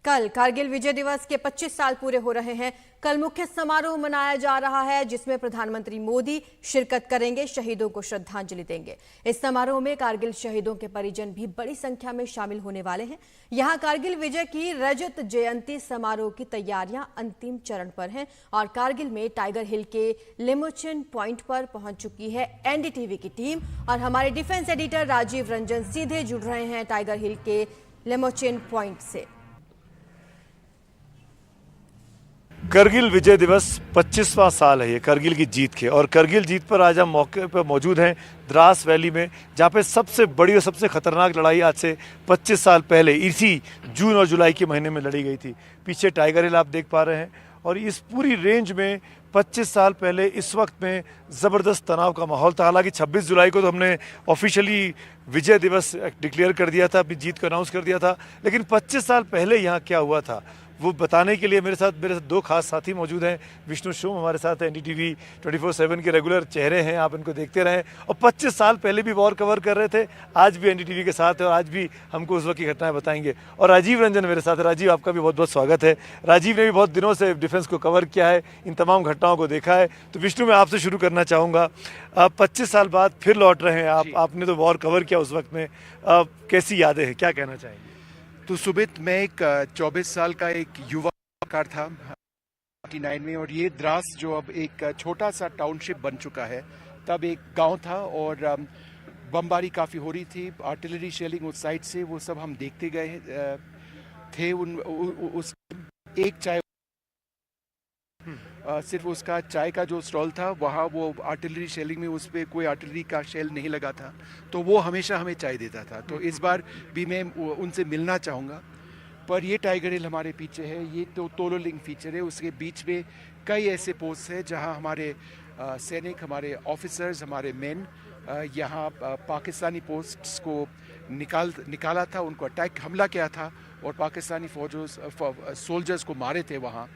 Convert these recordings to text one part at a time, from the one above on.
कल कारगिल विजय दिवस के 25 साल पूरे हो रहे हैं। कल मुख्य समारोह मनाया जा रहा है जिसमें प्रधानमंत्री मोदी शिरकत करेंगे, शहीदों को श्रद्धांजलि देंगे। इस समारोह में कारगिल शहीदों के परिजन भी बड़ी संख्या में शामिल होने वाले हैं। यहां कारगिल विजय की रजत जयंती समारोह की तैयारियां अंतिम चरण पर हैं और कारगिल में टाइगर हिल के लिमोचिन पॉइंट पर पहुंच चुकी है एनडीटीवी की टीम और हमारे डिफेंस एडिटर राजीव रंजन सीधे जुड़ रहे हैं टाइगर हिल के लिमोचिन पॉइंट से। करगिल विजय दिवस 25वां साल है ये करगिल की जीत के, और करगिल जीत पर आज हम मौके पर मौजूद हैं द्रास वैली में, जहाँ पे सबसे बड़ी और सबसे खतरनाक लड़ाई आज से 25 साल पहले इसी जून और जुलाई के महीने में लड़ी गई थी। पीछे टाइगर हिल आप देख पा रहे हैं और इस पूरी रेंज में 25 साल पहले इस वक्त में ज़बरदस्त तनाव का माहौल था। हालांकि 26 जुलाई को तो हमने ऑफिशियली विजय दिवस डिक्लेयर कर दिया था, अपनी जीत को अनाउंस कर दिया था, लेकिन 25 साल पहले यहाँ क्या हुआ था वो बताने के लिए मेरे साथ दो खास साथी मौजूद हैं। विष्णु शोम हमारे साथ एनडीटीवी 24/7 के रेगुलर चेहरे हैं, आप इनको देखते रहें, और 25 साल पहले भी वॉर कवर कर रहे थे, आज भी एनडीटीवी के साथ है और आज भी हमको उस वक्त की घटनाएं बताएंगे। और राजीव रंजन मेरे साथ है। राजीव, आपका भी बहुत बहुत स्वागत है। राजीव ने भी बहुत दिनों से डिफेंस को कवर किया है, इन तमाम घटनाओं को देखा है। तो विष्णु, मैं आपसे शुरू करना चाहूँगा, 25 साल बाद फिर लौट रहे हैं आप, आपने तो वॉर कवर किया उस वक्त में, कैसी यादें हैं, क्या कहना चाहेंगे? तो सुमित, मैं एक 24 साल का एक युवा पत्रकार था 1999 में, और ये द्रास जो अब एक छोटा सा टाउनशिप बन चुका है, तब एक गांव था और बमबारी काफ़ी हो रही थी, आर्टिलरी शेलिंग उस साइड से, वो सब हम देखते गए थे। उस एक चाय सिर्फ उसका चाय का जो स्टॉल था वहाँ वो आर्टिलरी शेलिंग में उस पर कोई आर्टिलरी का शेल नहीं लगा था, तो वो हमेशा हमें चाय देता था। तो इस बार भी मैं उनसे मिलना चाहूँगा। पर ये टाइगर हिल हमारे पीछे है, ये तो तोलोलिंग फीचर है, उसके बीच में कई ऐसे पोस्ट हैं जहाँ हमारे सैनिक, हमारे ऑफिसर्स, हमारे मेन यहाँ पाकिस्तानी पोस्ट्स को निकाला था, उनको अटैक हमला किया था और पाकिस्तानी सोल्जर्स को मारे थे वहाँ।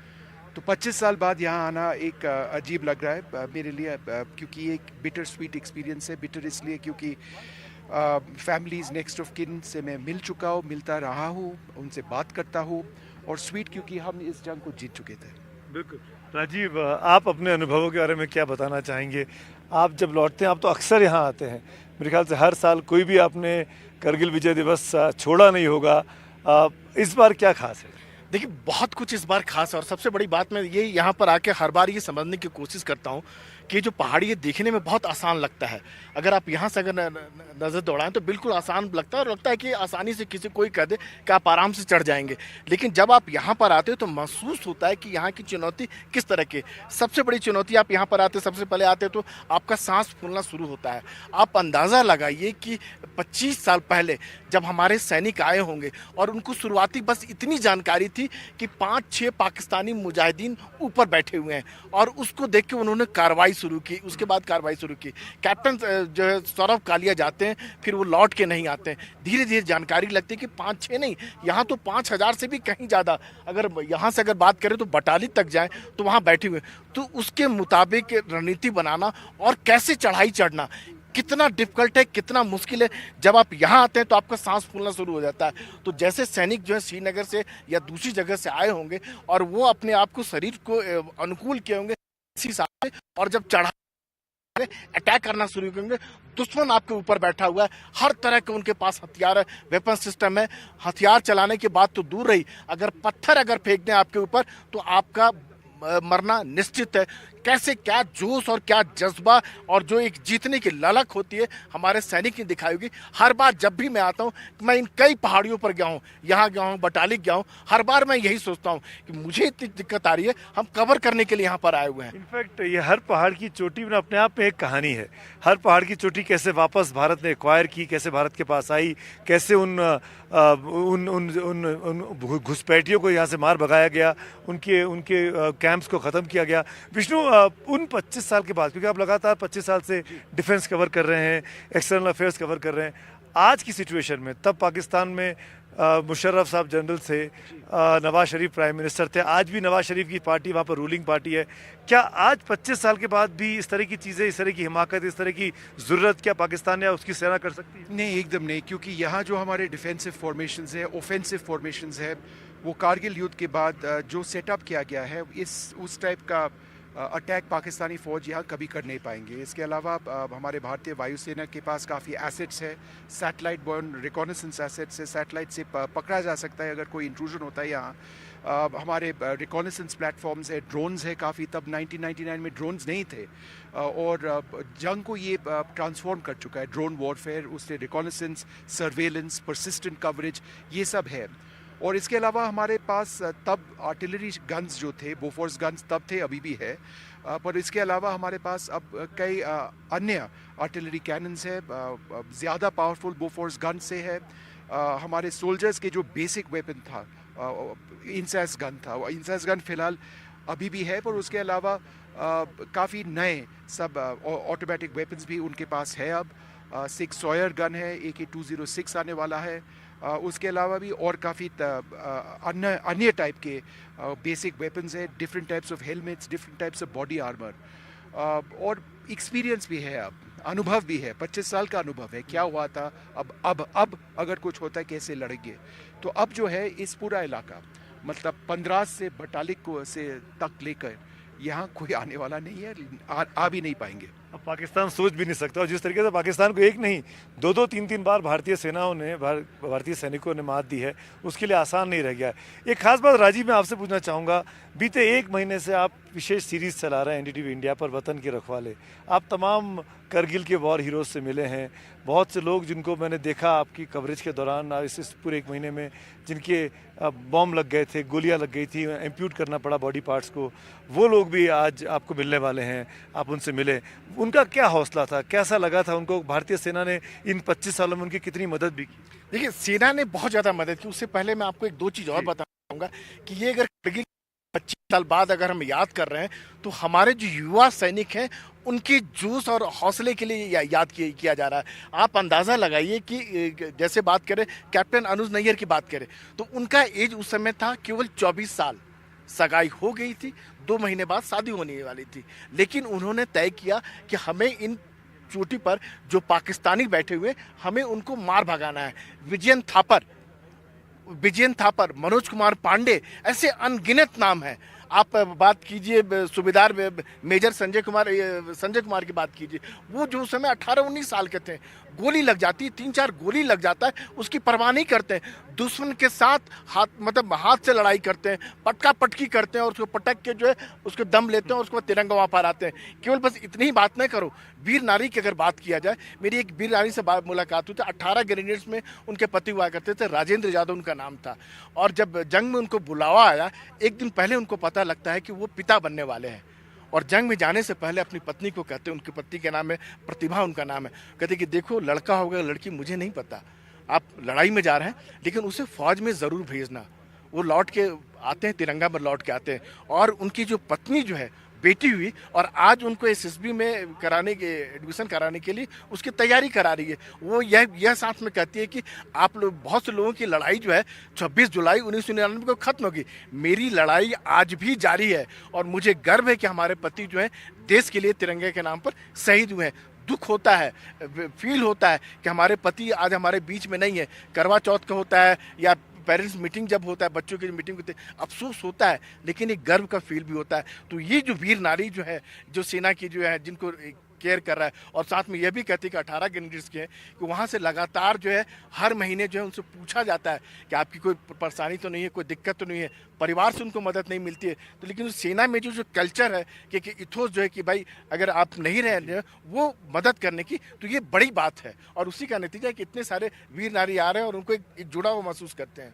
तो 25 साल बाद यहाँ आना एक अजीब लग रहा है मेरे लिए, क्योंकि एक बिटर स्वीट एक्सपीरियंस है। बिटर इसलिए क्योंकि फैमिलीज नेक्स्ट ऑफ किन से मैं मिल चुका हूँ, मिलता रहा हूँ, उनसे बात करता हूँ, और स्वीट क्योंकि हम इस जंग को जीत चुके थे। बिल्कुल। राजीव, आप अपने अनुभवों के बारे में क्या बताना चाहेंगे? आप जब लौटते हैं, आप तो अक्सर यहाँ आते हैं, मेरे ख्याल से हर साल कोई भी आपने करगिल विजय दिवस छोड़ा नहीं होगा, इस बार क्या खास है? देखिए, बहुत कुछ इस बार खास है, और सबसे बड़ी बात मैं ये यहाँ पर आके हर बार ये समझने की कोशिश करता हूँ कि जो पहाड़ी है देखने में बहुत आसान लगता है। अगर आप यहाँ से अगर नज़र दौड़ाएं तो बिल्कुल आसान लगता है और लगता है कि आसानी से किसी कोई कह दे कि आप आराम से चढ़ जाएंगे, लेकिन जब आप यहाँ पर आते हो तो महसूस होता है कि यहाँ की चुनौती किस तरह की। सबसे बड़ी चुनौती, आप यहाँ पर आते सबसे पहले आते तो आपका सांस फूलना शुरू होता है। आप अंदाज़ा लगाइए कि 25 साल पहले जब हमारे सैनिक आए होंगे और उनको शुरुआती बस इतनी जानकारी थी कि 5-6 पाकिस्तानी मुजाहिदीन ऊपर बैठे हुए हैं, और उसको देख के उन्होंने कार्रवाई शुरू की। उसके बाद कार्रवाई शुरू की, कैप्टन जो है सौरभ कालिया जाते हैं, फिर वो लौट के नहीं आते हैं। धीरे धीरे जानकारी लगती है कि 5-6 नहीं, यहाँ तो 5000 से भी कहीं ज़्यादा, अगर यहाँ से अगर बात करें तो बटाली तक जाएं तो वहाँ बैठे हुए। तो उसके मुताबिक रणनीति बनाना और कैसे चढ़ाई चढ़ना कितना डिफिकल्ट है, कितना मुश्किल है। जब आप यहाँ आते हैं तो आपका सांस फूलना शुरू हो जाता है। तो जैसे सैनिक जो है श्रीनगर से या दूसरी जगह से आए होंगे और वो अपने आप को, शरीर को अनुकूल किए होंगे इसी हिसाब से, और जब चढ़ा अटैक करना शुरू करेंगे, दुश्मन आपके ऊपर बैठा हुआ है, हर तरह के उनके पास हथियार है, वेपन सिस्टम है। हथियार चलाने की बात तो दूर रही, अगर पत्थर अगर फेंक दें आपके ऊपर तो आपका मरना निश्चित है। कैसे, क्या जोश और क्या जज्बा और जो एक जीतने की ललक होती है हमारे सैनिक ने दिखाई होगी। हर बार जब भी मैं आता हूँ, मैं इन कई पहाड़ियों पर गया हूँ, यहाँ गया हूँ, बटाली गया हूँ, हर बार मैं यही सोचता हूँ कि मुझे इतनी दिक्कत आ रही है, हम कवर करने के लिए यहाँ पर आए हुए हैं। इनफैक्ट ये हर पहाड़ की चोटी में अपने आप में एक कहानी है। हर पहाड़ की चोटी कैसे वापस भारत ने एक्वायर की, कैसे भारत के पास आई, कैसे उन घुसपैठियों को यहाँ से मार भगाया गया, उनके कैंप्स को ख़त्म किया गया। विष्णु, उन 25 साल के बाद, क्योंकि आप लगातार 25 साल से डिफेंस कवर कर रहे हैं, एक्सटर्नल अफेयर्स कवर कर रहे हैं, आज की सिचुएशन में, तब पाकिस्तान में मुशर्रफ साहब जनरल थे, नवाज शरीफ प्राइम मिनिस्टर थे, आज भी नवाज शरीफ की पार्टी वहाँ पर रूलिंग पार्टी है। क्या आज 25 साल के बाद भी इस तरह की चीज़ें, इस तरह की हिमाकत, इस तरह की ज़रूरत क्या पाकिस्तान या उसकी सेना कर सकती है? नहीं, एकदम नहीं, क्योंकि यहाँ जो हमारे डिफेंसिव फॉर्मेशंस है, ऑफेंसिव फॉर्मेशंस है, वो कारगिल युद्ध के बाद जो सेटअप किया गया है उस टाइप का अटैक पाकिस्तानी फ़ौज यहाँ कभी कर नहीं पाएंगे। इसके अलावा हमारे भारतीय वायुसेना के पास काफ़ी एसेट्स है, सैटेलाइट बॉर्न रिकॉनेसेंस एसेट्स है, सैटेलाइट से पकड़ा जा सकता है अगर कोई इंट्रूजन होता है यहाँ। हमारे रिकॉनेसेंस प्लेटफॉर्म्स है, ड्रोन्स है काफ़ी, तब 1999 में ड्रोन्स नहीं थे और जंग को ये ट्रांसफॉर्म कर चुका है। ड्रोन वॉरफेयर, उससे रिकॉनेसेंस, सर्वेलेंस, परसिस्टेंट कवरेज, ये सब है। और इसके अलावा हमारे पास तब आर्टिलरी गन्स जो थे, बोफोर्स गन्स तब थे, अभी भी है, पर इसके अलावा हमारे पास अब कई अन्य आर्टिलरी कैनन्स है, ज़्यादा पावरफुल बोफोर्स गन से है। हमारे सोल्जर्स के जो बेसिक वेपन था इंसैस गन था, वो इंसैस गन फ़िलहाल अभी भी है, पर उसके अलावा काफ़ी नए सब ऑटोमेटिक वेपन्स भी उनके पास है। अब 6 सॉयर गन है, AK-206 आने वाला है। उसके अलावा भी और काफ़ी अन्य टाइप के बेसिक वेपन्स है, different types of helmets, different types of body armour, और एक्सपीरियंस भी है, अब अनुभव भी है, 25 साल का अनुभव है, क्या हुआ था, अब अगर कुछ होता है कैसे लड़ेंगे। तो अब जो है इस पूरा इलाका, मतलब 15 से बटालिक को से तक लेकर यहाँ कोई आने वाला नहीं है, आ भी नहीं पाएंगे। अब पाकिस्तान सोच भी नहीं सकता, और जिस तरीके से पाकिस्तान को एक नहीं 2-2 3-3 बार भारतीय सेनाओं ने भारतीय सैनिकों ने मात दी है, उसके लिए आसान नहीं रह गया है। एक खास बात राजीव मैं आपसे पूछना चाहूँगा, बीते 1 महीने से आप विशेष सीरीज चला रहे हैं NDTV इंडिया पर, वतन के रखवाले। आप तमाम करगिल के वॉर हीरोज से मिले हैं, बहुत से लोग जिनको मैंने देखा आपकी कवरेज के दौरान इस पूरे 1 महीने में, जिनके बॉम्ब लग गए थे, गोलियां लग गई थी, एम्प्यूट करना पड़ा बॉडी पार्ट्स को, वो लोग भी आज आपको मिलने वाले हैं, आप उनसे मिले। उनका क्या हौसला था, कैसा लगा था उनको, भारतीय सेना ने इन 25 सालों में उनकी कितनी मदद भी की? देखिए, सेना ने बहुत ज़्यादा मदद की। उससे पहले मैं आपको 1-2 चीज़ और बताऊंगा कि ये अगर करगिल 25 साल बाद अगर हम याद कर रहे हैं, तो हमारे जो युवा सैनिक हैं उनके जोश और हौसले के लिए याद किया जा रहा है। आप अंदाज़ा लगाइए कि जैसे बात करें कैप्टन अनुज नैयर की बात करें, तो उनका एज उस समय था केवल 24 साल। सगाई हो गई थी, 2 महीने बाद शादी होने वाली थी, लेकिन उन्होंने तय किया कि हमें इन चोटी पर जो पाकिस्तानी बैठे हुए, हमें उनको मार भगाना है। विजयन थापर, मनोज कुमार पांडे, ऐसे अनगिनत नाम हैं। आप बात कीजिए सूबेदार मेजर संजय कुमार की बात कीजिए, वो जो उस समय 18-19 साल के थे, गोली लग जाती, 3-4 गोली लग जाता है, उसकी परवाह नहीं करते हैं, दुश्मन के साथ हाथ से लड़ाई करते हैं, पटका पटकी करते हैं और उसको पटक के जो है उसको दम लेते हैं और उसके बाद तिरंगा वहाँ पर आते हैं। केवल बस इतनी ही बात नहीं करो, वीर नारी की अगर बात किया जाए, मेरी एक वीर नारी से मुलाकात हुई थी, 18 ग्रेनेड्स में उनके पति हुआ करते थे, राजेंद्र यादव उनका नाम था। और जब जंग में उनको बुलावा आया, 1 दिन पहले उनको पता लगता है कि वो पिता बनने वाले हैं, और जंग में जाने से पहले अपनी पत्नी को कहते हैं, उनकी पत्नी का नाम है प्रतिभा, उनका नाम है, कहते कि देखो लड़का होगा लड़की मुझे नहीं पता, आप लड़ाई में जा रहे हैं लेकिन उसे फौज में ज़रूर भेजना। वो लौट के आते हैं, तिरंगा पर लौट के आते हैं, और उनकी जो पत्नी जो है बेटी हुई, और आज उनको SSB में एडमिशन कराने के लिए उसकी तैयारी करा रही है। वो यह साथ में कहती है कि आप लोग, बहुत से लोगों की लड़ाई जो है 26 जुलाई 1999 को ख़त्म होगी, मेरी लड़ाई आज भी जारी है, और मुझे गर्व है कि हमारे पति जो है देश के लिए तिरंगे के नाम पर शहीद हुए हैं। दुख होता है, फील होता है कि हमारे पति आज हमारे बीच में नहीं है। करवा चौथ का होता है या पेरेंट्स मीटिंग जब होता है, बच्चों की मीटिंग होती है, अफसोस होता है, लेकिन एक गर्व का फील भी होता है। तो ये जो वीर नारी जो है, जो सेना की जो है, जिनको केयर कर रहा है, और साथ में यह भी कहती है कि 18 ग्रेनेड्स के हैं, कि वहाँ से लगातार जो है हर महीने जो है उनसे पूछा जाता है कि आपकी कोई परेशानी तो नहीं है, कोई दिक्कत तो नहीं है, परिवार से उनको मदद नहीं मिलती है। तो लेकिन उस सेना में जो कल्चर है कि इथोस जो है कि भाई अगर आप नहीं रह रहे वो मदद करने की, तो ये बड़ी बात है, और उसी का नतीजा है कि इतने सारे वीर नारी आ रहे हैं और उनको एक जुड़ा हुआ महसूस करते हैं।